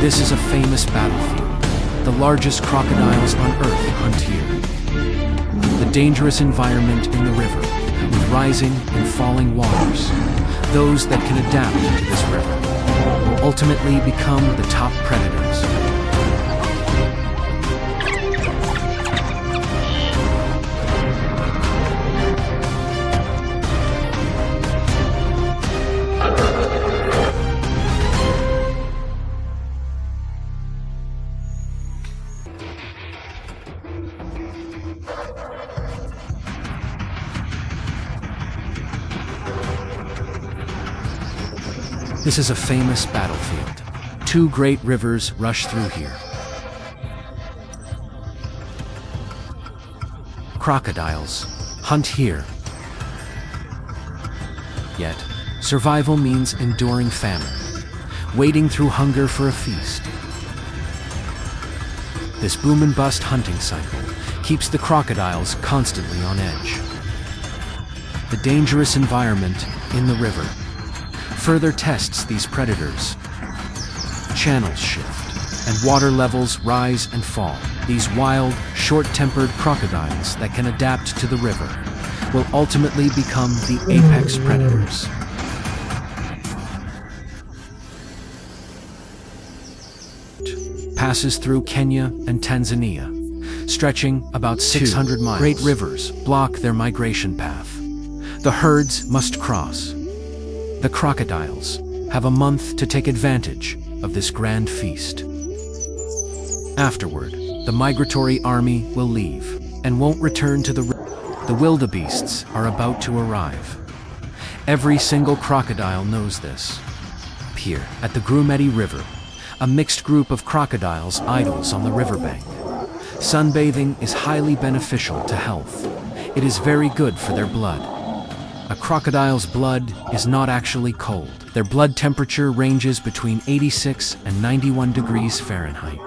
This is a famous battlefield. The largest crocodiles on Earth hunt here. The dangerous environment in the river, with rising and falling waters. Those that can adapt to this river will ultimately become the top predators. This is a famous battlefield. Two great rivers rush through here. Crocodiles hunt here. Yet, survival means enduring famine, wading through hunger for a feast. This boom and bust hunting cycle keeps the crocodiles constantly on edge. The dangerous environment in the river further tests these predators. Channels shift, and water levels rise and fall. These wild, short-tempered crocodiles that can adapt to the river will ultimately become the apex predators. Passes through Kenya and Tanzania, stretching about 600 miles. Great rivers block their migration path. The herds must cross. The crocodiles have a month to take advantage of this grand feast. Afterward, the migratory army will leave and won't return to the river. The wildebeests are about to arrive. Every single crocodile knows this. Here, at the Grumeti River, a mixed group of crocodiles idles on the riverbank. Sunbathing is highly beneficial to health. It is very good for their blood. A crocodile's blood is not actually cold. Their blood temperature ranges between 86 and 91 degrees Fahrenheit.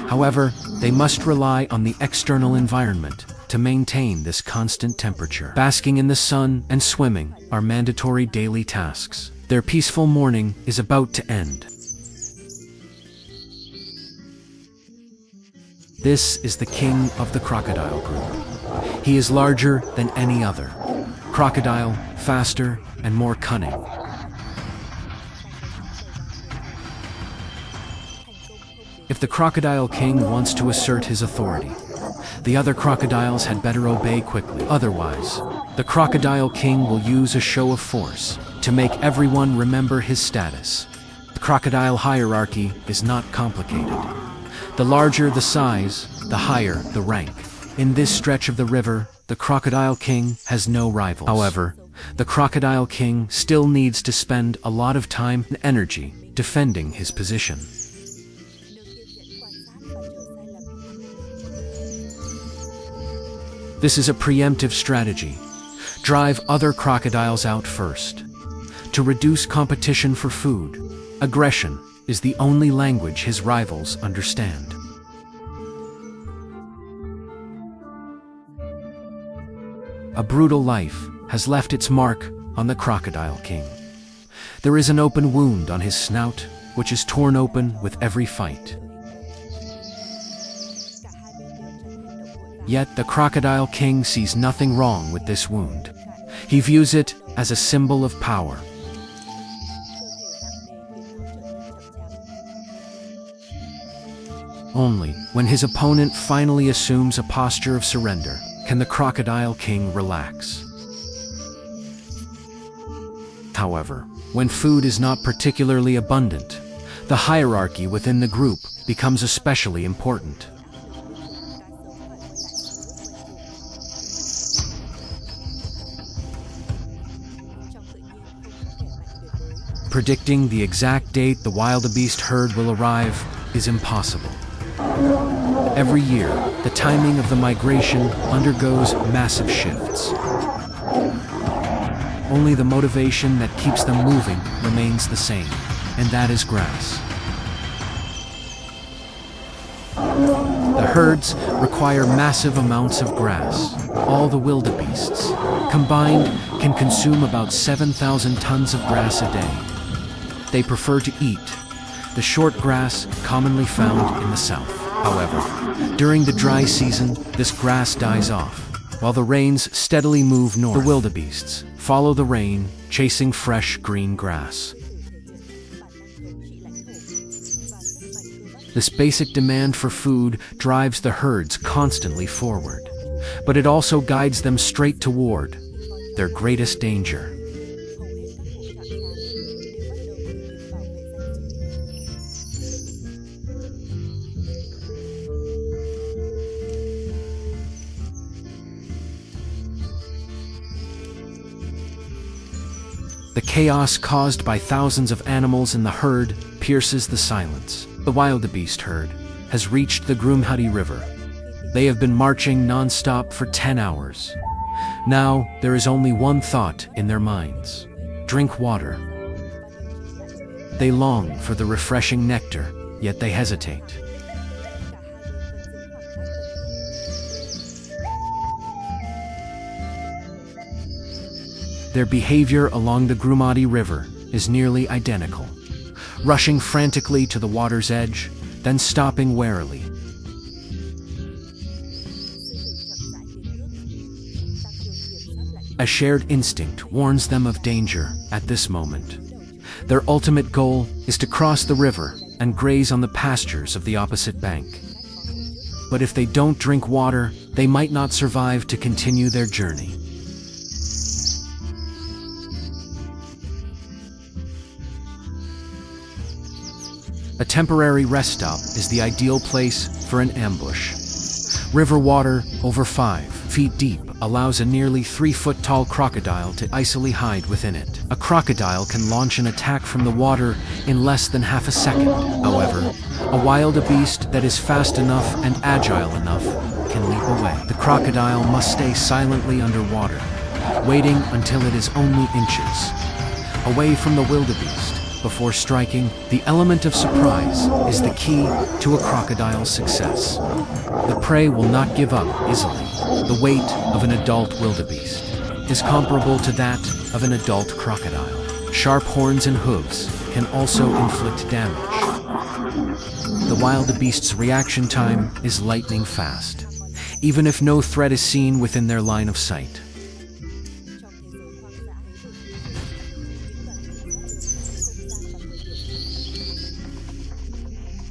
However, they must rely on the external environment to maintain this constant temperature. Basking in the sun and swimming are mandatory daily tasks. Their peaceful morning is about to end. This is the king of the crocodile group. He is larger than any other. Crocodile, faster and more cunning. If the crocodile king wants to assert his authority, the other crocodiles had better obey quickly. Otherwise, the crocodile king will use a show of force to make everyone remember his status. The crocodile hierarchy is not complicated. The larger the size, the higher the rank. In this stretch of the river, the Crocodile King has no rivals. However, the Crocodile King still needs to spend a lot of time and energy defending his position. This is a preemptive strategy. Drive other crocodiles out first. To reduce competition for food, aggression is the only language his rivals understand. A brutal life has left its mark on the Crocodile King. There is an open wound on his snout, which is torn open with every fight. Yet the Crocodile King sees nothing wrong with this wound. He views it as a symbol of power. Only when his opponent finally assumes a posture of surrender can the Crocodile King relax. However, when food is not particularly abundant, the hierarchy within the group becomes especially important. Predicting the exact date the wildebeest herd will arrive is impossible. Every year, the timing of the migration undergoes massive shifts. Only the motivation that keeps them moving remains the same, and that is grass. The herds require massive amounts of grass. All the wildebeests, combined, can consume about 7,000 tons of grass a day. They prefer to eat, the short grass commonly found in the south. However, during the dry season, this grass dies off, while the rains steadily move north. The wildebeests follow the rain, chasing fresh green grass. This basic demand for food drives the herds constantly forward, but it also guides them straight toward their greatest danger. The chaos caused by thousands of animals in the herd pierces the silence. The wildebeest herd has reached the Grumhati River. They have been marching non-stop for 10 hours. Now, there is only one thought in their minds: drink water. They long for the refreshing nectar, yet they hesitate. Their behavior along the Grumhati River is nearly identical, rushing frantically to the water's edge, then stopping warily. A shared instinct warns them of danger at this moment. Their ultimate goal is to cross the river and graze on the pastures of the opposite bank. But if they don't drink water, they might not survive to continue their journey. A temporary rest stop is the ideal place for an ambush. River water, over 5 feet deep, allows a nearly 3-foot-tall crocodile to easily hide within it. A crocodile can launch an attack from the water in less than half a second. However, a wildebeest that is fast enough and agile enough can leap away. The crocodile must stay silently underwater, waiting until it is only inches away from the wildebeest. Before striking, the element of surprise is the key to a crocodile's success. The prey will not give up easily. The weight of an adult wildebeest is comparable to that of an adult crocodile. Sharp horns and hooves can also inflict damage. The wildebeest's reaction time is lightning fast, even if no threat is seen within their line of sight.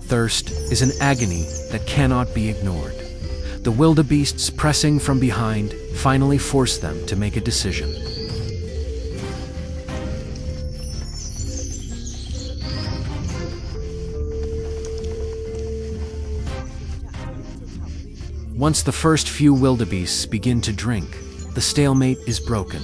Thirst is an agony that cannot be ignored. The wildebeests pressing from behind finally force them to make a decision. Once the first few wildebeests begin to drink, the stalemate is broken.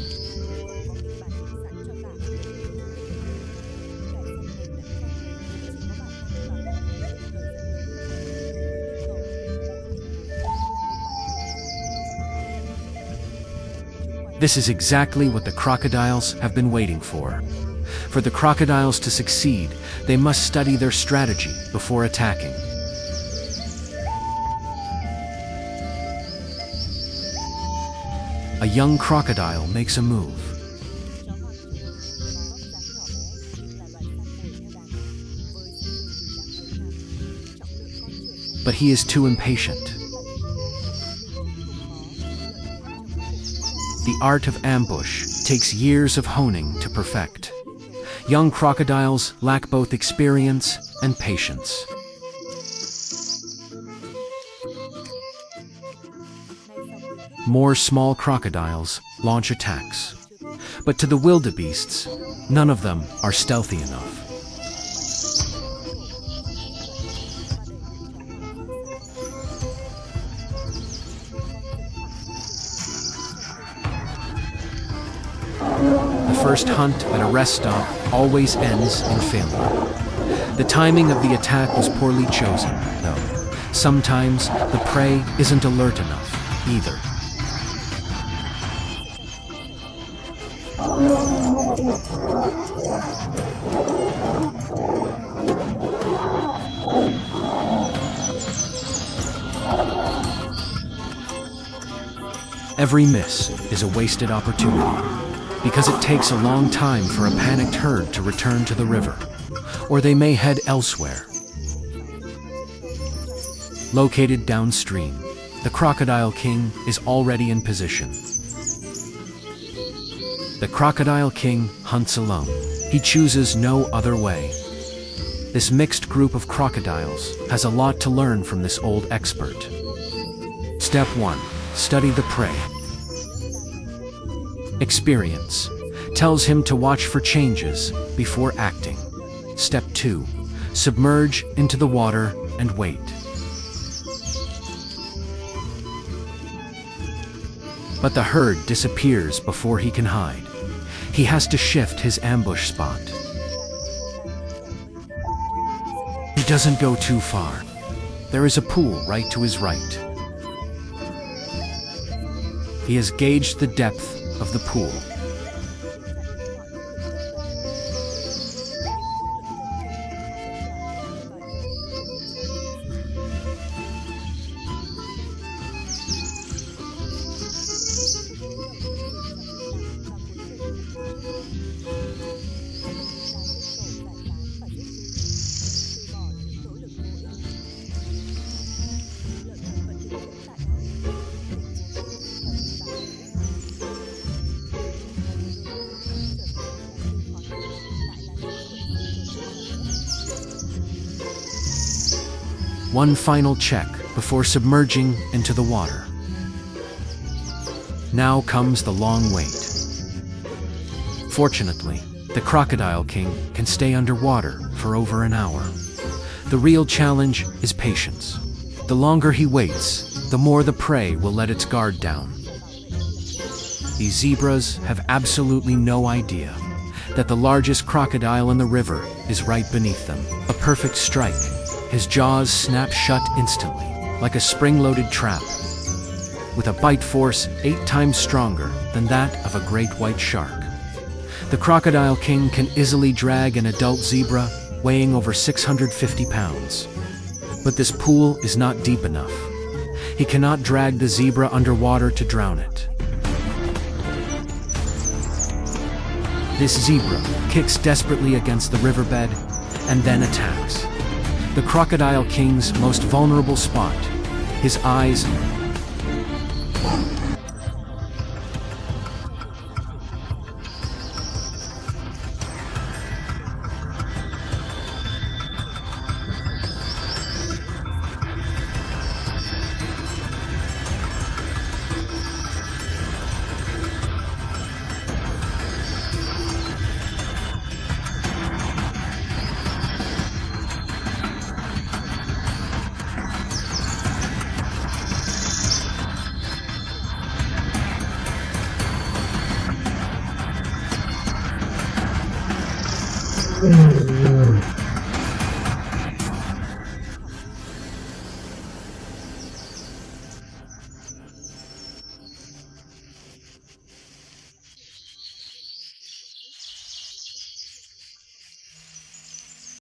This is exactly what the crocodiles have been waiting for. For the crocodiles to succeed, they must study their strategy before attacking. A young crocodile makes a move. But he is too impatient. The art of ambush takes years of honing to perfect. Young crocodiles lack both experience and patience. More small crocodiles launch attacks, but to the wildebeests, none of them are stealthy enough. The first hunt at a rest stop always ends in failure. The timing of the attack was poorly chosen, though. Sometimes the prey isn't alert enough either. Every miss is a wasted opportunity, because it takes a long time for a panicked herd to return to the river. or they may head elsewhere. Located downstream, the Crocodile King is already in position. The Crocodile King hunts alone. He chooses no other way. This mixed group of crocodiles has a lot to learn from this old expert. Step 1. Study the prey. Experience tells him to watch for changes before acting. Step 2. Submerge into the water and wait. But the herd disappears before he can hide. He has to shift his ambush spot. He doesn't go too far. There is a pool right to his right. He has gauged the depth of the pool. One final check before submerging into the water. Now comes the long wait. Fortunately, the Crocodile King can stay underwater for over an hour. The real challenge is patience. The longer he waits, the more the prey will let its guard down. These zebras have absolutely no idea that the largest crocodile in the river is right beneath them. A perfect strike. His jaws snap shut instantly, like a spring-loaded trap, with a bite force 8 times stronger than that of a great white shark. The Crocodile King can easily drag an adult zebra weighing over 650 pounds. But this pool is not deep enough. He cannot drag the zebra underwater to drown it. This zebra kicks desperately against the riverbed and then attacks. The Crocodile King's most vulnerable spot, his eyes.